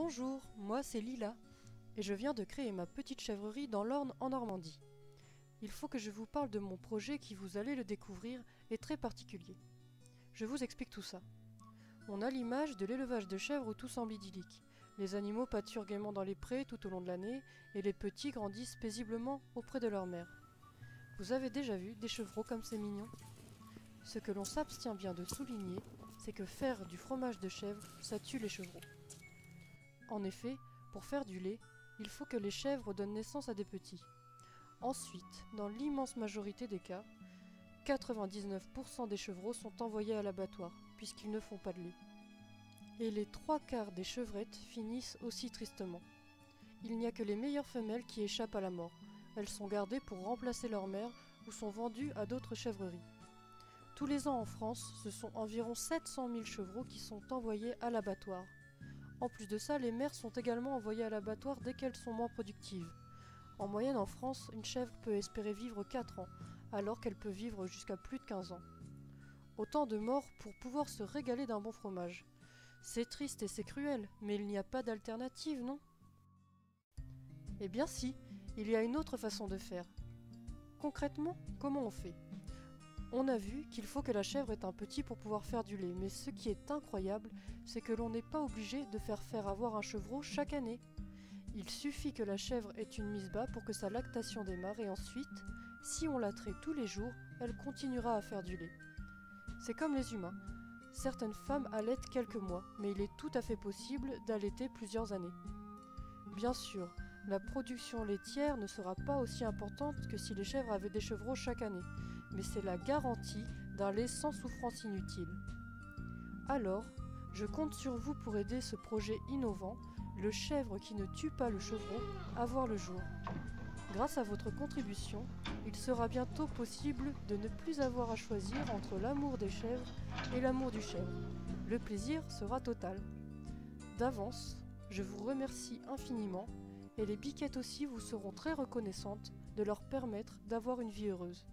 Bonjour, moi c'est Lila, et je viens de créer ma petite chèvrerie dans l'Orne en Normandie. Il faut que je vous parle de mon projet qui, vous allez le découvrir, est très particulier. Je vous explique tout ça. On a l'image de l'élevage de chèvres où tout semble idyllique. Les animaux pâturent gaiement dans les prés tout au long de l'année, et les petits grandissent paisiblement auprès de leur mère. Vous avez déjà vu des chevreaux comme c'est mignon? Ce que l'on s'abstient bien de souligner, c'est que faire du fromage de chèvre, ça tue les chevreaux. En effet, pour faire du lait, il faut que les chèvres donnent naissance à des petits. Ensuite, dans l'immense majorité des cas, 99% des chevreaux sont envoyés à l'abattoir, puisqu'ils ne font pas de lait. Et les 3/4 des chevrettes finissent aussi tristement. Il n'y a que les meilleures femelles qui échappent à la mort. Elles sont gardées pour remplacer leur mère ou sont vendues à d'autres chèvreries. Tous les ans en France, ce sont environ 700 000 chevreaux qui sont envoyés à l'abattoir. En plus de ça, les mères sont également envoyées à l'abattoir dès qu'elles sont moins productives. En moyenne en France, une chèvre peut espérer vivre 4 ans, alors qu'elle peut vivre jusqu'à plus de 15 ans. Autant de morts pour pouvoir se régaler d'un bon fromage. C'est triste et c'est cruel, mais il n'y a pas d'alternative, non? Eh bien si, il y a une autre façon de faire. Concrètement, comment on fait? On a vu qu'il faut que la chèvre ait un petit pour pouvoir faire du lait, mais ce qui est incroyable, c'est que l'on n'est pas obligé de faire avoir un chevreau chaque année. Il suffit que la chèvre ait une mise bas pour que sa lactation démarre et ensuite, si on la traite tous les jours, elle continuera à faire du lait. C'est comme les humains. Certaines femmes allaitent quelques mois, mais il est tout à fait possible d'allaiter plusieurs années. Bien sûr, la production laitière ne sera pas aussi importante que si les chèvres avaient des chevreaux chaque année, mais c'est la garantie d'un lait sans souffrance inutile. Alors, je compte sur vous pour aider ce projet innovant, le chèvre qui ne tue pas le chevreau, à voir le jour. Grâce à votre contribution, il sera bientôt possible de ne plus avoir à choisir entre l'amour des chèvres et l'amour du chèvre. Le plaisir sera total. D'avance, je vous remercie infiniment et les biquettes aussi vous seront très reconnaissantes de leur permettre d'avoir une vie heureuse.